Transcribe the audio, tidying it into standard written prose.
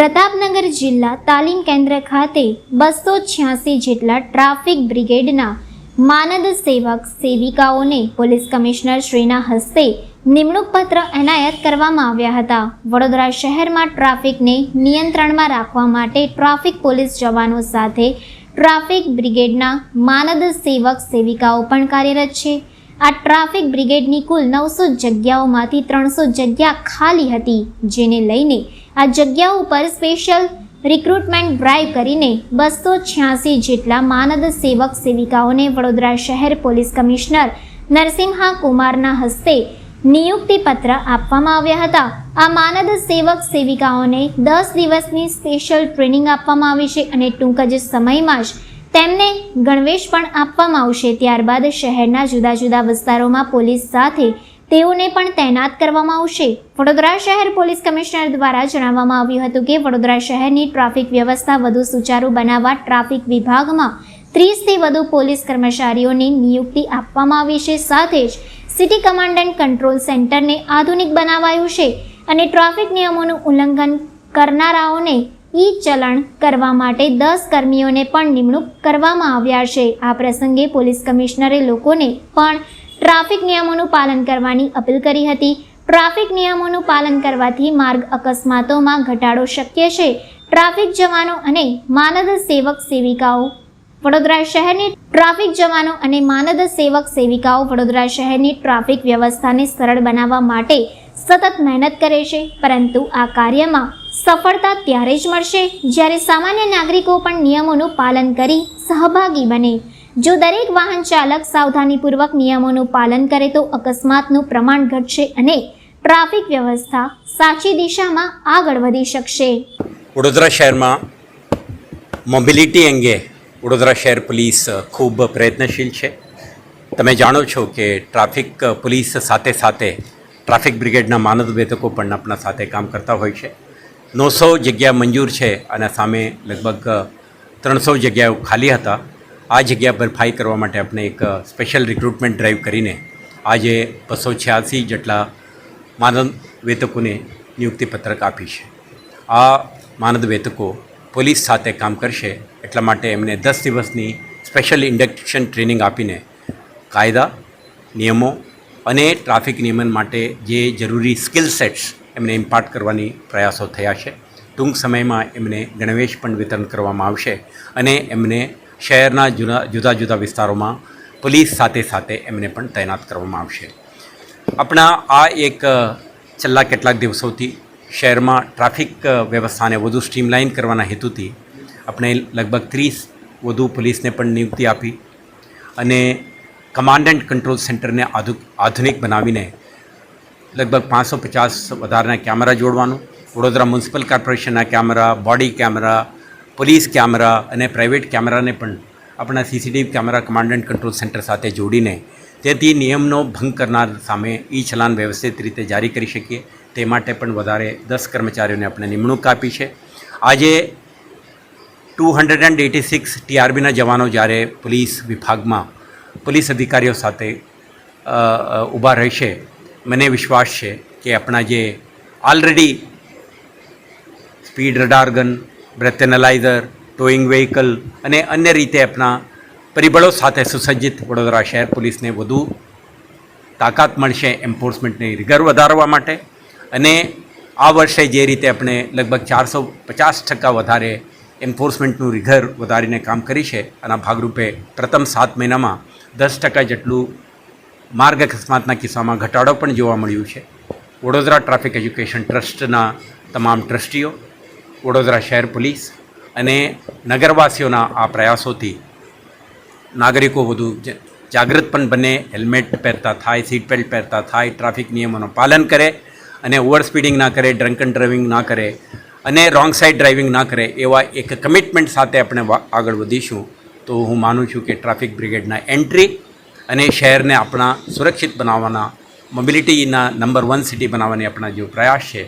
પ્રતાપનગર જિલ્લા તાલીમ કેન્દ્ર ખાતે 286 જેટલા ટ્રાફિક બ્રિગેડના માનદ સેવક સેવિકાઓને પોલીસ કમિશનર શ્રીના હસ્તે નિમણૂક પત્ર એનાયત કરવામાં આવ્યા હતા. વડોદરા શહેરમાં ટ્રાફિકને નિયંત્રણમાં રાખવા માટે ટ્રાફિક પોલીસ જવાનો સાથે ટ્રાફિક બ્રિગેડના માનદ સેવક સેવિકાઓ પણ કાર્યરત છે. આ ટ્રાફિક બ્રિગેડની કુલ 900 જગ્યાઓમાંથી 300 જગ્યા ખાલી હતી, જેને લઈને આ જગ્યાઓ ઉપર સ્પેશિયલ રિક્રુટમેન્ટ ડ્રાઈવ કરીને 286 જેટલા માનદ સેવક સેવિકાઓને વડોદરા શહેર પોલીસ કમિશનર નરસિંહા કુમારના હસ્તે નિયુક્તિ પત્ર આપવામાં આવ્યા હતા. આ માનદ સેવક સેવિકાઓને 10 દિવસની સ્પેશિયલ ટ્રેનિંગ આપવામાં આવી છે અને ટૂંક જ સમયમાં જ તેમને ગણવેશ પણ આપવામાં આવશે. ત્યારબાદ શહેરના જુદા જુદા વિસ્તારોમાં પોલીસ સાથે તેઓને પણ તૈનાત કરવામાં આવશે. વડોદરા શહેર પોલીસ કમિશનર દ્વારા જણાવવામાં આવ્યું હતું કે વડોદરા શહેરની ટ્રાફિક વ્યવસ્થા વધુ સુચારુ બનાવવા ટ્રાફિક વિભાગમાં 30થી વધુ પોલીસ કર્મચારીઓની નિયુક્તિ આપવામાં આવી છે. સાથે જ સિટી કમાન્ડન્ટ કંટ્રોલ સેન્ટરને આધુનિક બનાવાયું છે અને ટ્રાફિક નિયમોનું ઉલ્લંઘન કરનારાઓને ચલણ કરવા માટે 10 કર્મીઓને પણ નિમણૂક કરવામાં આવ્યા છે. આ પ્રસંગે પોલીસ કમિશનરે લોકોને પણ ટ્રાફિક નિયમોનું પાલન કરવાની અપીલ કરી હતી. ટ્રાફિક નિયમોનું પાલન કરવાથી માર્ગ અકસ્માતોમાં ઘટાડો શક્ય છે. ટ્રાફિક જવાનો અને માનદ સેવક સેવિકાઓ વડોદરા શહેરની ટ્રાફિક જવાનો અને માનદ સેવક સેવિકાઓ વડોદરા શહેરની ટ્રાફિક વ્યવસ્થાને સરળ બનાવવા માટે સતત મહેનત કરે છે, પરંતુ આ કાર્યમાં સફળતા ત્યારે જ મળશે જ્યારે સામાન્ય નાગરિકો પણ નિયમોનું પાલન કરી સહભાગી બને. જો દરેક વાહન ચાલક સાવધાનીપૂર્વક નિયમોનું પાલન કરે તો અકસ્માતનું પ્રમાણ ઘટશે અને ટ્રાફિક વ્યવસ્થા સાચી દિશામાં આગળ વધી શકશે. વડોદરા શહેરમાં મોબિલિટી અંગે વડોદરા શહેર પોલીસ ખૂબ પ્રયત્નશીલ છે. તમે જાણો છો કે ટ્રાફિક પોલીસ સાથે સાથે ટ્રાફિક બ્રિગેડના માનદ વેતકો પણ આપણા સાથે કામ કરતા હોય છે. 900 જગ્યા મંજૂર છે અને સામે લગભગ 300 જગ્યાઓ ખાલી હતા. આ જગ્યા ભરપાઈ કરવા માટે આપણે એક સ્પેશિયલ રિક્રુટમેન્ટ ડ્રાઈવ કરીને આજે 286 જેટલા માનદ વેતકોને નિયુક્તિપત્રક આપી છે. આ માનદ વેતકો પોલીસ સાથે કામ કરશે, એટલા માટે એમને 10 દિવસની સ્પેશિયલ ઇન્ડક્શન ટ્રેનિંગ આપીને કાયદા, નિયમો અને ટ્રાફિક નિયમન માટે જે જરૂરી સ્કિલ સેટ્સ એમને ઇમ્પાર્ટ કરવાની પ્રયાસો થયા છે. ટૂંક સમયમાં એમને ગણવેશ પણ વિતરણ કરવામાં આવશે અને એમને શહેરના જુદા જુદા વિસ્તારોમાં પોલીસ સાથે સાથે એમને પણ તૈનાત કરવામાં આવશે. આપણા આ એક છેલ્લા કેટલાક દિવસોથી શહેરમાં ટ્રાફિક વ્યવસ્થાને વધુ સ્ટ્રીમલાઇન કરવાના હેતુથી આપણે લગભગ 30 વધુ પોલીસને પણ નિયુક્તિ આપી અને કમાન્ડન્ટ કંટ્રોલ સેન્ટરને આધુનિક બનાવીને લગભગ 550 વધારાના કેમેરા જોડવાનું, વડોદરા મ્યુનિસિપલ કોર્પોરેશનના camera, body camera, police camera અને પ્રાઇવેટ કેમેરાને પણ આપણા CCTV camera commandant control centre સાથે જોડીને તેથી નિયમનો ભંગ કરનાર સામે ચલાન વ્યવસ્થિત રીતે જારી કરી શકીએ તે માટે પણ વધારે 10 કર્મચારીઓને આપણે નિમણૂક આપી છે. આજે 286 ટીઆરબીના જવાનો જ્યારે પોલીસ વિભાગમાં પોલીસ અધિકારીઓ સાથે ઊભા રહેશે, મને વિશ્વાસ છે કે આપણા જે already speed radar gun, breath analyser, towing vehicle અને અન્ય રીતે આપણા પરિબળો સાથે સુસજ્જિત વડોદરા શહેર પોલીસને વધુ તાકાત મળશે એન્ફોર્સમેન્ટની રિગર વધારવા માટે. અને આ વર્ષે જે રીતે આપણે લગભગ 450% વધારે એન્ફોર્સમેન્ટનું રિગર વધારીને કામ કરી છે, આના ભાગરૂપે પ્રથમ 7 મહિનામાં 10% જેટલું માર્ગ અકસ્માતના કિસ્સામાં ઘટાડો પણ જોવા મળ્યું છે. વડોદરા ટ્રાફિક એજ્યુકેશન ટ્રસ્ટના તમામ ટ્રસ્ટીઓ, વડોદરા શહેર પોલીસ અને નગરવાસીઓના આ પ્રયાસોથી નાગરિકો વધુ જાગૃત પણ બને, હેલ્મેટ પહેરતા થાય, સીટ બેલ્ટ પહેરતા થાય, ટ્રાફિક નિયમોનું પાલન કરે અને ઓવર સ્પીડિંગ ના કરે, ડ્રંકન ડ્રાઇવિંગ ના કરે અને રોંગ સાઈડ ડ્રાઇવિંગ ના કરે એવા એક કમિટમેન્ટ સાથે આપણે આગળ વધીશું તો હું માનું છું કે ટ્રાફિક બ્રિગેડના એન્ટ્રી અને શહેરને આપણા સુરક્ષિત બનાવવાના, મોબિલિટીના નંબર 1 સિટી બનાવવાની આપણા જે પ્રયાસ છે